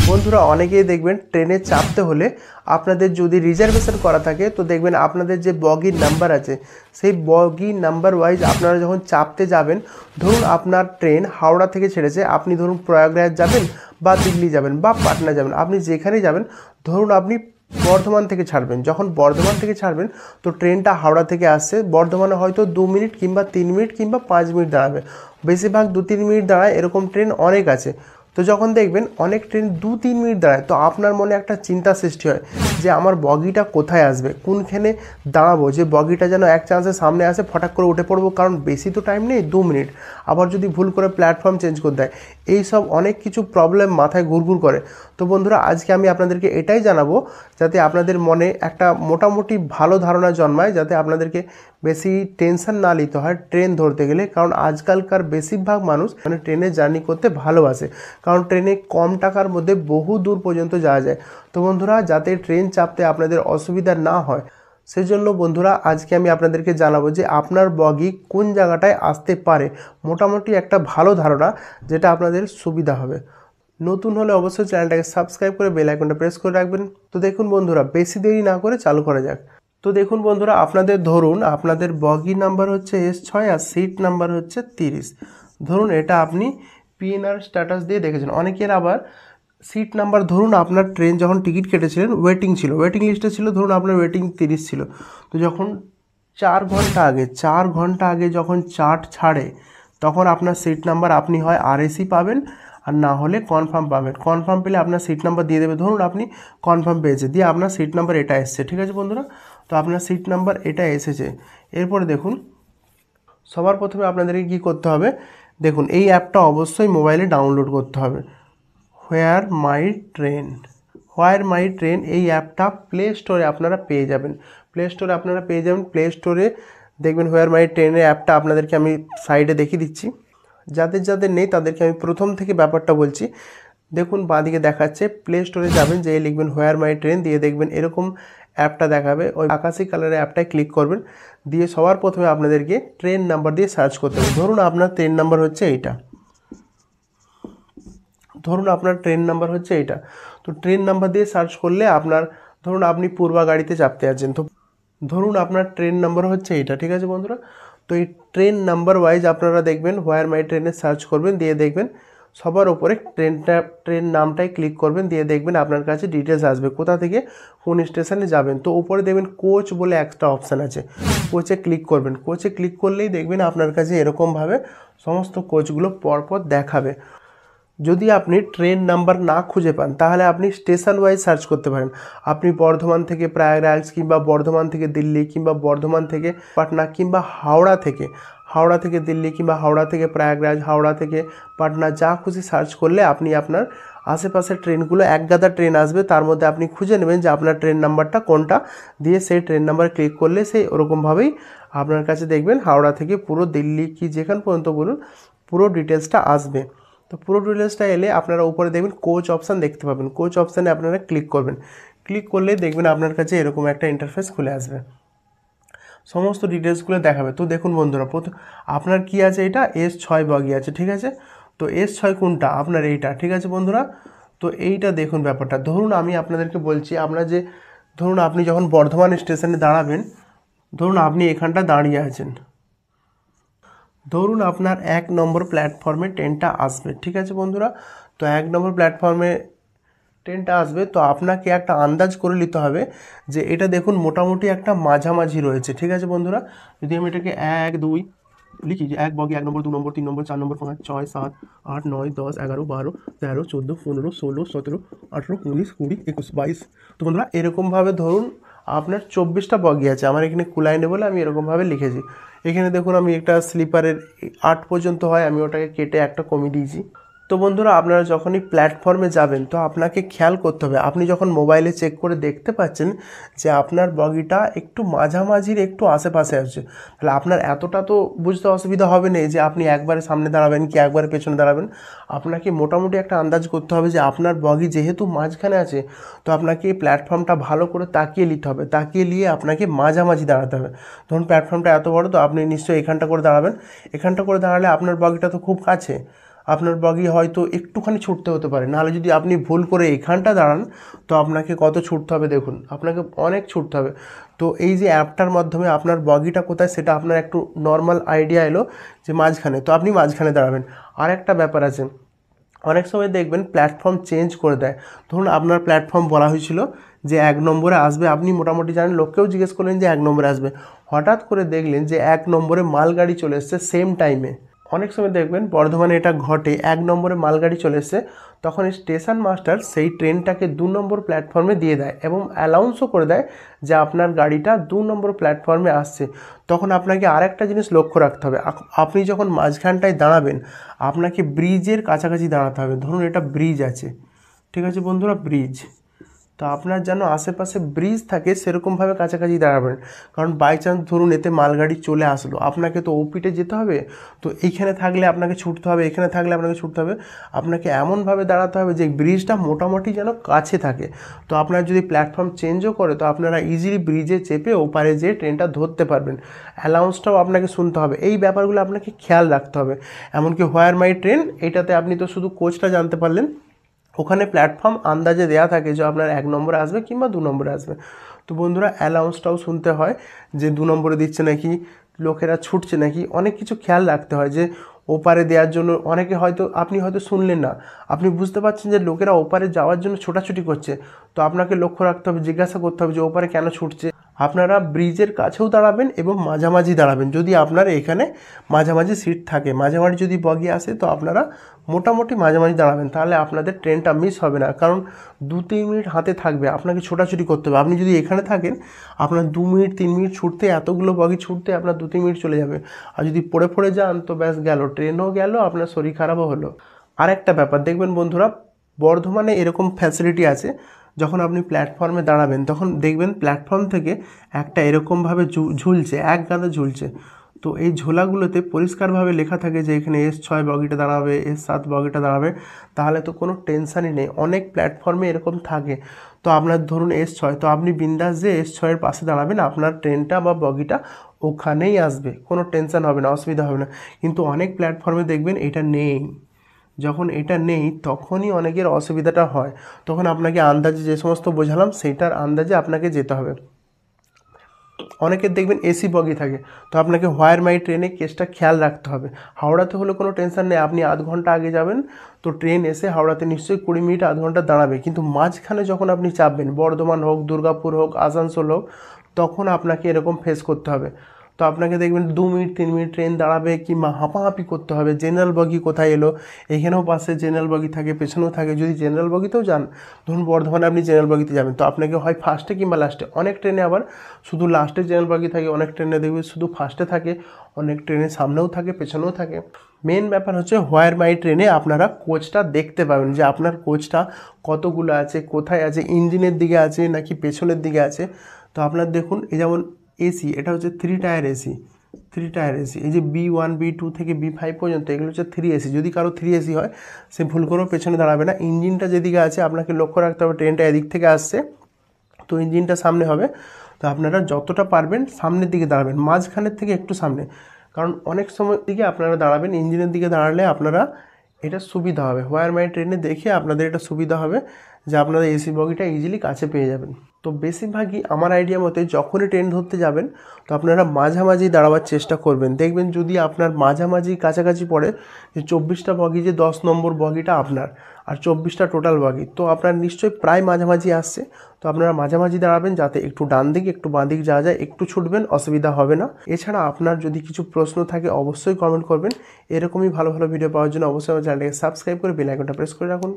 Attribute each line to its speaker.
Speaker 1: বন্ধুরা অনেকেই দেখবেন ট্রেনে চাপতে হলে আপনাদের যদি রিজার্ভেশন করা থাকে তো দেখবেন আপনাদের যে বগির নাম্বার আছে সেই বগি নাম্বার ওয়াইজ আপনারা যখন চাপতে যাবেন, ধরুন আপনার ট্রেন হাওড়া থেকে ছেড়েছে, আপনি ধরুন প্রয়াগরাজ যাবেন বা দিল্লি যাবেন বা পাটনা যাবেন, আপনি যেখানেই যাবেন, ধরুন আপনি বর্ধমান থেকে ছাড়বেন। যখন বর্ধমান থেকে ছাড়বেন তো ট্রেনটা হাওড়া থেকে আসছে, বর্ধমানে হয়তো 2 মিনিট কিংবা 3 মিনিট কিংবা 5 মিনিট দাঁড়াবে, বেশিরভাগ 2-3 মিনিট দাঁড়ায়, এরকম ট্রেন অনেক আছে। তো যখন দেখবেন অনেক ট্রেন 2-3 মিনিট দাঁড়ায় তো আপনার মনে একটা চিন্তা সৃষ্টি হয় যে আমার বগিটা কোথায় আসবে, কোনখানে দাঁড়াবো, যে বগিটা যেন এক চান্সে সামনে আসে, ফটাক করে উঠে পড়বো, কারণ বেশি তো টাইম নেই, 2 মিনিট। আবার যদি ভুল করে প্ল্যাটফর্ম চেঞ্জ করে দেয়, এই সব অনেক কিছু প্রবলেম মাথায় ঘুরঘুর করে। তো বন্ধুরা আজকে আমি আপনাদেরকে এটাই জানাবো যাতে আপনাদের মনে একটা মোটামুটি ভালো ধারণা জন্মায়, যাতে আপনাদেরকে বেশি টেনশন না নিতে হয় ট্রেন ধরতে গেলে। কারণ আজকালকার বেশিরভাগ মানুষ মানে ট্রেনে জার্নি করতে ভালোবাসে, কারণ ট্রেনে কম টাকার মধ্যে বহু দূর পর্যন্ত যাওয়া যায়। তো বন্ধুরা যাতে ট্রেন চাপতে আপনাদের অসুবিধা না হয় সেই জন্য বন্ধুরা আজকে আমি আপনাদেরকে জানাবো যে আপনার বগি কোন জায়গাটায় আসতে পারে, মোটামুটি একটা ভালো ধারণা যেটা আপনাদের সুবিধা হবে। নতুন হলে অবশ্যই চ্যানেলটাকে সাবস্ক্রাইব করে বেল আইকনটা প্রেস করে রাখবেন। তো দেখুন বন্ধুরা বেশি দেরি না করে চালু করা যাক। তো দেখুন বন্ধুরা আপনাদের ধরুন আপনাদের বগি নাম্বার হচ্ছে S6 আর সিট নাম্বার হচ্ছে 30। ধরুন এটা আপনি পিএনআর স্ট্যাটাস দিয়ে দেখেছেন। অনেকের আবার সিট নাম্বার, ধরুন আপনার ট্রেন যখন টিকিট কেটেছিলেন ওয়েটিং ছিল, ওয়েটিং লিস্টে ছিল, ধরুন আপনার ওয়েটিং 30 ছিল। তো যখন 4 ঘন্টা আগে যখন চার্ট ছাড়ে তখন আপনার সিট নাম্বার আপনি হয় আরএসি পাবেন আর না হলে কনফার্ম পাবেন। কনফার্ম পেলে আপনার সিট নাম্বার দিয়ে দেবে। ধরুন আপনি কনফার্ম পেয়েছে, দিয়ে আপনার সিট নাম্বার এটা এসছে, ঠিক আছে বন্ধুরা? তো আপনার সিট নাম্বার এটা এসেছে। এরপরে দেখুন সবার প্রথমে আপনাদেরকে কী করতে হবে, দেখুন এই অ্যাপটা অবশ্যই মোবাইলে ডাউনলোড করতে হবে। হোয়ার মাই ট্রেন এই অ্যাপটা প্লে স্টোরে আপনারা পেয়ে যাবেন। প্লে স্টোরে দেখবেন হোয়ার মাই ট্রেনের অ্যাপটা আপনাদেরকে আমি সাইডে দেখিয়ে দিচ্ছি। যাদের নেই তাদেরকে আমি প্রথম থেকে ব্যাপারটা বলছি। দেখুন বাঁদিকে দেখাচ্ছে, প্লে স্টোরে যাবেন, যেয়ে লিখবেন হোয়ার মাই ট্রেন, দিয়ে দেখবেন এরকম অ্যাপটা দেখাবে। ওই আকাশি কালারের অ্যাপটায় ক্লিক করবেন, দিয়ে সবার প্রথমে আপনাদেরকে ট্রেন নাম্বার দিয়ে সার্চ করতে হবে। ধরুন আপনার ট্রেন নাম্বার হচ্ছে এইটা, তো ট্রেন নাম্বার দিয়ে সার্চ করলে আপনার, ধরুন আপনি পূর্বা গাড়িতে চাপতে আছেন, তো ধরুন আপনার ট্রেন নাম্বার হচ্ছে এইটা, ঠিক আছে বন্ধুরা? তো এই ট্রেন নাম্বার ওয়াইজ আপনারা দেখবেন হোয়ার মাই ট্রেনে সার্চ করবেন, দিয়ে দেখবেন সবার ওপরে ট্রেন নামটায় ক্লিক করবেন, দিয়ে দেখবেন আপনার কাছে ডিটেলস আসবে কোথা থেকে কোন স্টেশনে যাবেন। তো উপরে দেখবেন কোচ বলে একটা অপশান আছে, কোচে ক্লিক করবেন। কোচে ক্লিক করলেই দেখবেন আপনার কাছে এরকমভাবে সমস্ত কোচগুলো পরপর দেখাবে। যদি আপনি ট্রেন নাম্বার না খুঁজে পান তাহলে আপনি স্টেশন ওয়াইজ সার্চ করতে পারেন। আপনি বর্ধমান থেকে প্রয়াগরাজ কিংবা বর্ধমান থেকে দিল্লি কিংবা বর্ধমান থেকে পাটনা কিংবা হাওড়া থেকে দিল্লি কিংবা হাওড়া থেকে প্রয়াগরাজ, হাওড়া থেকে পাটনা, যা খুশি সার্চ করলে আপনি আপনার আশেপাশের ট্রেনগুলো একগাদা ট্রেন আসবে, তার মধ্যে আপনি খুঁজে নেবেন যে আপনার ট্রেন নাম্বারটা কোনটা, দিয়ে সেই ট্রেন নাম্বার ক্লিক করলে সেই ওরকমভাবেই আপনার কাছে দেখবেন হাওড়া থেকে পুরো দিল্লি কি যেখান পর্যন্ত বলুন পুরো ডিটেলসটা আসবে। তো পুরো ডিটেলসটা এলে আপনারা উপরে দেখবেন কোচ অপশান দেখতে পাবেন। কোচ অপশানে আপনারা ক্লিক করবেন, ক্লিক করলে দেখবেন আপনার কাছে এরকম একটা ইন্টারফেস খুলে আসবে, সমস্ত ডিটেলসগুলো দেখাবে। তো দেখুন বন্ধুরা আপনার কি আছে, এটা S6 বগি আছে, ঠিক আছে? তো S6 কোনটা আপনার এইটা, ঠিক আছে বন্ধুরা? তো এইটা দেখুন ব্যাপারটা, ধরুন আমি আপনাদেরকে বলছি, ধরুন আপনি যখন বর্ধমান স্টেশনে দাঁড়াবেন, ধরুন আপনি এখানটা দাঁড়িয়ে আছেন, ধরুন আপনার 1 নম্বর প্ল্যাটফর্মে ট্রেনটা আসবে, ঠিক আছে বন্ধুরা? তো 1 নম্বর প্ল্যাটফর্মে ট্রেনটা আসবে, তো আপনাকে একটা আন্দাজ করে নিতে হবে যে এটা দেখুন মোটামুটি একটা মাঝামাঝি রয়েছে, ঠিক আছে বন্ধুরা? যদি আমি এটাকে 1 2 লিখি যে 1 বগি 1 নম্বর 2 নম্বর 3 নম্বর 4 নম্বর 5 6 7 8 9 10 11 12 13 14 15 16 17 18 19 20 21 22। তো বন্ধুরা এরকমভাবে ধরুন আপনার 24টা বগি আছে, আমার এখানে কুলাইনে বলে আমি এরকমভাবে লিখেছি। এখানে দেখুন আমি একটা স্লিপারের 8 পর্যন্ত হয়, আমি ওটাকে কেটে একটা কমিয়ে দিয়েছি। তো বন্ধুরা আপনারা যখনই প্ল্যাটফর্মে যাবেন তো আপনাকে খেয়াল করতে হবে, আপনি যখন মোবাইলে চেক করে দেখতে পাচ্ছেন যে আপনার বগিটা একটু মাঝামাঝির একটু আশেপাশে আছে, তাহলে আপনার এতটা তো বুঝতে অসুবিধা হবে না যে আপনি একবারে সামনে দাঁড়াবেন কি একবারে পেছনে দাঁড়াবেন। আপনাকে মোটামুটি একটা আন্দাজ করতে হবে যে আপনার বগি যেহেতু মাঝখানে আছে তো আপনাকে এই প্ল্যাটফর্মটা ভালো করে তাকিয়ে নিতে হবে, তাকিয়ে নিয়ে আপনাকে মাঝামাঝি দাঁড়াতে হবে। ধরুন প্ল্যাটফর্মটা এত বড়, তো আপনি নিশ্চয়ই এখানটা করে দাঁড়াবেন, এখানটা করে দাঁড়ালে আপনার বগিটা তো খুব কাছে, আপনার বগি হয়তো একটুখানি ছুটতে হতে পারে, নাহলে যদি আপনি ভুল করে এখানটা দাঁড়ান তো আপনাকে কত ছুটতে হবে দেখুন, আপনাকে অনেক ছুটতে হবে। তো এই যে অ্যাপটার মাধ্যমে আপনার বগিটা কোথায় সেটা আপনার একটু নর্মাল আইডিয়া এলো যে মাঝখানে, তো আপনি মাঝখানে দাঁড়াবেন। আর একটা ব্যাপার আছে, অনেক সময় দেখবেন প্ল্যাটফর্ম চেঞ্জ করে দেয়। ধরুন আপনার প্ল্যাটফর্ম বলা হয়েছিল যে 1 নম্বরে আসবে, আপনি মোটামুটি জানেন, লোককেও জিজ্ঞেস করলেন যে 1 নম্বরে আসবে, হঠাৎ করে দেখলেন যে 1 নম্বরে মালগাড়ি চলে এসছে সেম টাইমে। অনেক সময় দেখবেন বর্ধমানে এটা ঘটে, 1 নম্বরে মালগাড়ি চলে এসছে, তখন স্টেশন মাস্টার সেই ট্রেনটাকে 2 নম্বর প্ল্যাটফর্মে দিয়ে দেয় এবং অ্যানাউন্সও করে দেয় যে আপনার গাড়িটা 2 নম্বর প্ল্যাটফর্মে আসছে। তখন আপনাকে আরেকটা জিনিস লক্ষ্য রাখতে হবে, আপনি যখন মাঝখানটায় দাঁড়াবেন আপনাকে ব্রিজের কাছাকাছি দাঁড়াতে হবে। ধরুন এটা ব্রিজ আছে, ঠিক আছে বন্ধুরা, ব্রিজ, তো আপনার যেন আশেপাশে ব্রিজ থাকে সেরকমভাবে কাছাকাছি দাঁড়াবেন। কারণ বাই চান্স ধরুন এতে মালগাড়ি চলে আসলো, আপনাকে তো ওপিটে যেতে হবে, তো এইখানে থাকলে আপনাকে ছুটতে হবে, এখানে থাকলে আপনাকে ছুটতে হবে, আপনাকে এমনভাবে দাঁড়াতে হবে যে ব্রিজটা মোটামুটি যেন কাছে থাকে। তো আপনার যদি প্ল্যাটফর্ম চেঞ্জও করে তো আপনারা ইজিলি ব্রিজে চেপে ওপারে যেয়ে ট্রেনটা ধরতে পারবেন। অ্যানাউন্সটাও আপনাকে শুনতে হবে, এই ব্যাপারগুলো আপনাকে খেয়াল রাখতে হবে। এমনকি হোয়ার মাই ট্রেন, এটাতে আপনি তো শুধু কোচটা জানতে পারলেন, ওখানে প্ল্যাটফর্ম আন্দাজে দেওয়া থাকে যে আপনার 1 নম্বরে আসবে কিংবা 2 নম্বরে আসবে। তো বন্ধুরা অ্যানাউন্সটাও শুনতে হয় যে 2 নম্বরে দিচ্ছে নাকি, লোকেরা ছুটছে নাকি, অনেক কিছু খেয়াল রাখতে হয় যে ওপারে দেওয়ার জন্য। অনেকে হয়তো আপনি হয়তো শুনলেন না, আপনি বুঝতে পারছেন যে লোকেরা ওপারে যাওয়ার জন্য ছোটাছুটি করছে, তো আপনাকে লক্ষ্য রাখতে হবে, জিজ্ঞাসা করতে হবে যে ওপারে কেন ছুটছে। আপনারা ব্রিজের কাছেও দাঁড়াবেন এবং মাঝামাঝি দাঁড়াবেন, যদি আপনার এখানে মাঝামাঝি সিট থাকে, মাঝামাঝি যদি বগি আসে তো আপনারা মোটামুটি মাঝামাঝি দাঁড়াবেন, তাহলে আপনাদের ট্রেনটা মিস হবে না। কারণ 2-3 মিনিট হাতে থাকবে, আপনাকে ছোটাছুটি করতে হবে। আপনি যদি এখানে থাকেন আপনার 2 মিনিট 3 মিনিট ছুটতে, এতগুলো বগি ছুটতে আপনার 2-3 মিনিট চলে যাবে। আর যদি পড়ে যান তো ব্যাস গেল, ট্রেনও গেল, আপনার শরীর খারাপও হলো। আর একটা ব্যাপার দেখবেন বন্ধুরা, বর্ধমানে এরকম ফ্যাসিলিটি আছে, যখন আপনি প্ল্যাটফর্মে দাঁড়াবেন তখন দেখবেন প্ল্যাটফর্ম থেকে একটা এরকমভাবে ঝুলছে, এক গাদা ঝুলছে। তো এই ঝোলাগুলোতে পরিষ্কারভাবে লেখা থাকে যে এখানে S6 বগিটা দাঁড়াবে, S7 বগিটা দাঁড়াবে, তাহলে তো কোনো টেনশানই নেই। অনেক প্ল্যাটফর্মে এরকম থাকে, তো আপনার ধরুন S6, তো আপনি বিন্দাস যে S6 এর পাশে দাঁড়াবেন, আপনার ট্রেনটা বা বগিটা ওখানেই আসবে, কোনো টেনশান হবে না, অসুবিধা হবে না। কিন্তু অনেক প্ল্যাটফর্মে দেখবেন এটা নেই, যখন এটা নেই তখনই অনেকের অসুবিধাটা হয়। তখন আপনাকে আন্দাজে যে সমস্ত বোঝালাম সেইটার আন্দাজে আপনাকে যেতে হবে। অনেকের দেখবেন এসি বগি থাকে, তো আপনাকে হোয়ার মাই ট্রেনে কেসটা খেয়াল রাখতে হবে। হাওড়াতে হলে কোনো টেনশন নেই, আপনি আধ ঘন্টা আগে যাবেন তো ট্রেন এসে হাওড়াতে নিশ্চয়ই 20 মিনিট আধ ঘন্টা দাঁড়াবে। কিন্তু মাঝখানে যখন আপনি চাপবেন, বর্ধমান হোক, দুর্গাপুর হোক, আসানসোল হোক, তখন আপনাকে এরকম ফেস করতে হবে। তো আপনাকে দেখবেন 2 মিনিট 3 মিনিট ট্রেন দাঁড়াবে কিংবা হাঁপাহাঁপি করতে হবে, জেনারেল বগি কোথায় এলো, এখানেও পাশে জেনারেল বগি থাকে, পেছনেও থাকে। যদি জেনারেল বগিতেও যান, ধরুন বর্ধমানে আপনি জেনারেল বগিতে যাবেন, তো আপনাকে হয় ফার্স্টে কিংবা লাস্টে, অনেক ট্রেনে আবার শুধু লাস্টে জেনারেল বগি থাকে, অনেক ট্রেনে দেখবে শুধু ফার্স্টে থাকে, অনেক ট্রেনের সামনেও থাকে, পেছনেও থাকে। মেন ব্যাপার হচ্ছে হোয়ার মাই ট্রেনে আপনারা কোচটা দেখতে পাবেন যে আপনার কোচটা কতগুলো আছে, কোথায় আছে, ইঞ্জিনের দিকে আছে নাকি পেছনের দিকে আছে। তো আপনার দেখুন এই যেমন এসি, এটা হচ্ছে 3 টায়ার এসি, 3 টায়ার এসি, এই যে B1 B2 থেকে B5 পর্যন্ত এগুলো হচ্ছে 3 এসি। যদি কারো 3 এসি হয় সে ভুল করেও পেছনে দাঁড়াবে না। ইঞ্জিনটা যেদিকে আছে আপনাকে লক্ষ্য রাখতে হবে, ট্রেনটা এদিক থেকে আসছে তো ইঞ্জিনটা সামনে হবে, তো আপনারা যতটা পারবেন সামনের দিকে দাঁড়াবেন, মাঝখানের থেকে একটু সামনে। কারণ অনেক সময় দিকে আপনারা দাঁড়াবেন, ইঞ্জিনের দিকে দাঁড়ালে আপনারা এটা সুবিধা হবে, হোয়ার মাই ট্রেনে দেখে আপনাদের এটা সুবিধা হবে যে আপনারা এসি বগিটা ইজিলি কাছে পেয়ে যাবেন। তো বেশিরভাগই আমার আইডিয়া মতে যখনই ট্রেন ধরতে যাবেন তো আপনারা মাঝামাঝি দাঁড়াবার চেষ্টা করবেন। দেখবেন যদি আপনার মাঝামাঝি কাছাকাছি পড়ে যে 24টা বগি, যে 10 নম্বর বগিটা আপনার আর 24টা টোটাল বগি, তো আপনার নিশ্চয়ই প্রায় মাঝামাঝি আসছে। তো আপনারা মাঝামাঝি দাঁড়াবেন যাতে একটু ডান দিক একটু বাঁ দিক যাওয়া যায়, একটু ছুটবেন, অসুবিধা হবে না। এছাড়া আপনার যদি কিছু প্রশ্ন থাকে অবশ্যই কমেন্ট করবেন। এরকমই ভালো ভালো ভিডিও পাওয়ার জন্য অবশ্যই আমার চ্যানেলটাকে সাবস্ক্রাইব করে বেল আইকনটা প্রেস করে রাখুন।